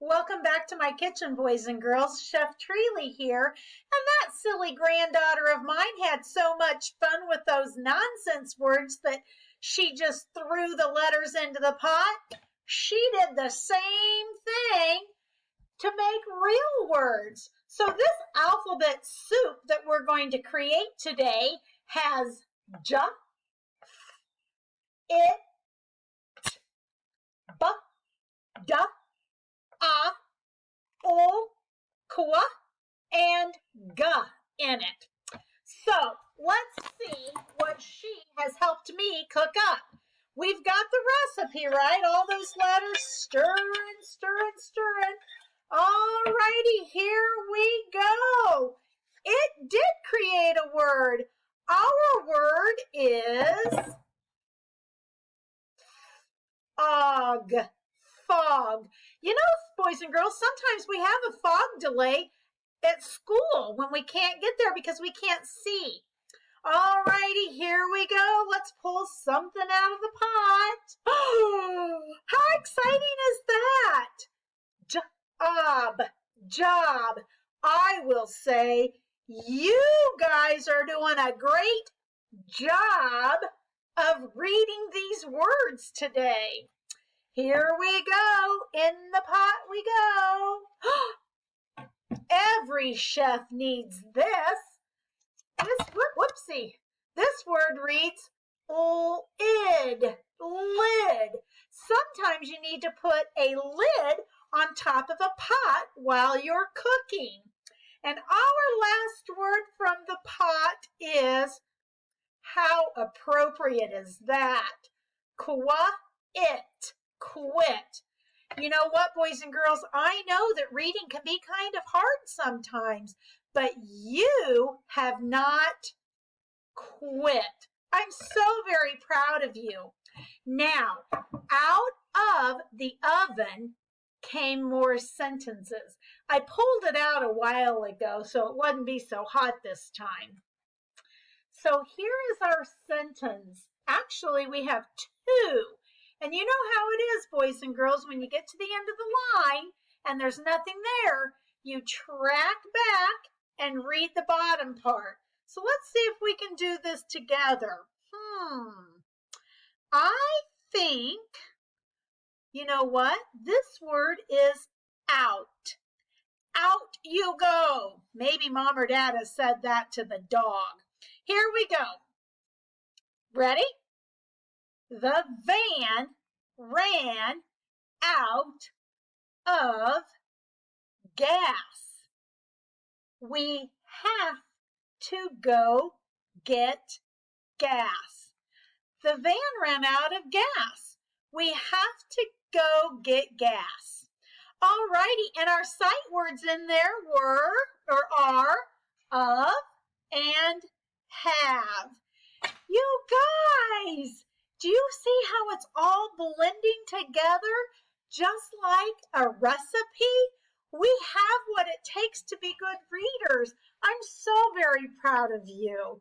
Welcome back to my kitchen, boys and girls. Chef Treely here. And that silly granddaughter of mine had so much fun with those nonsense words that she just threw the letters into the pot. She did the same thing to make real words. So this alphabet soup that we're going to create today has j, it, b, d, a, o, kwa, and ga in it. So let's see what she has helped me cook up. We've got the recipe, right? All those letters stirring, stirring, stirring. All righty, here we go. It did create a word. Our word is fog. Fog. You know, boys and girls, sometimes we have a fog delay at school when we can't get there because we can't see. All righty, here we go. Let's pull something out of the pot. Oh, how exciting is that? Job. I will say you guys are doing a great job of reading these words today. Here we go. In the pot we go. Every chef needs this. Whoopsie. This word reads lid. Lid. Sometimes you need to put a lid on top of a pot while you're cooking. And our last word from the pot is, how appropriate is that? Quit. You know what, boys and girls? I know that reading can be kind of hard sometimes, but you have not quit. I'm so very proud of you. Now, out of the oven came more sentences. I pulled it out a while ago so it wouldn't be so hot this time. So here is our sentence. Actually, we have two. And you know how it is, boys and girls, when you get to the end of the line and there's nothing there, you track back and read the bottom part. So let's see if we can do this together. I think, you know what? This word is out. Out you go. Maybe mom or dad has said that to the dog. Here we go. Ready? The van ran out of gas. We have to go get gas. The van ran out of gas. We have to go get gas. All righty, and our sight words in there were, or are, of and have. You guys, do you see how it's all blending together just like a recipe? We have what it takes to be good readers. I'm so very proud of you.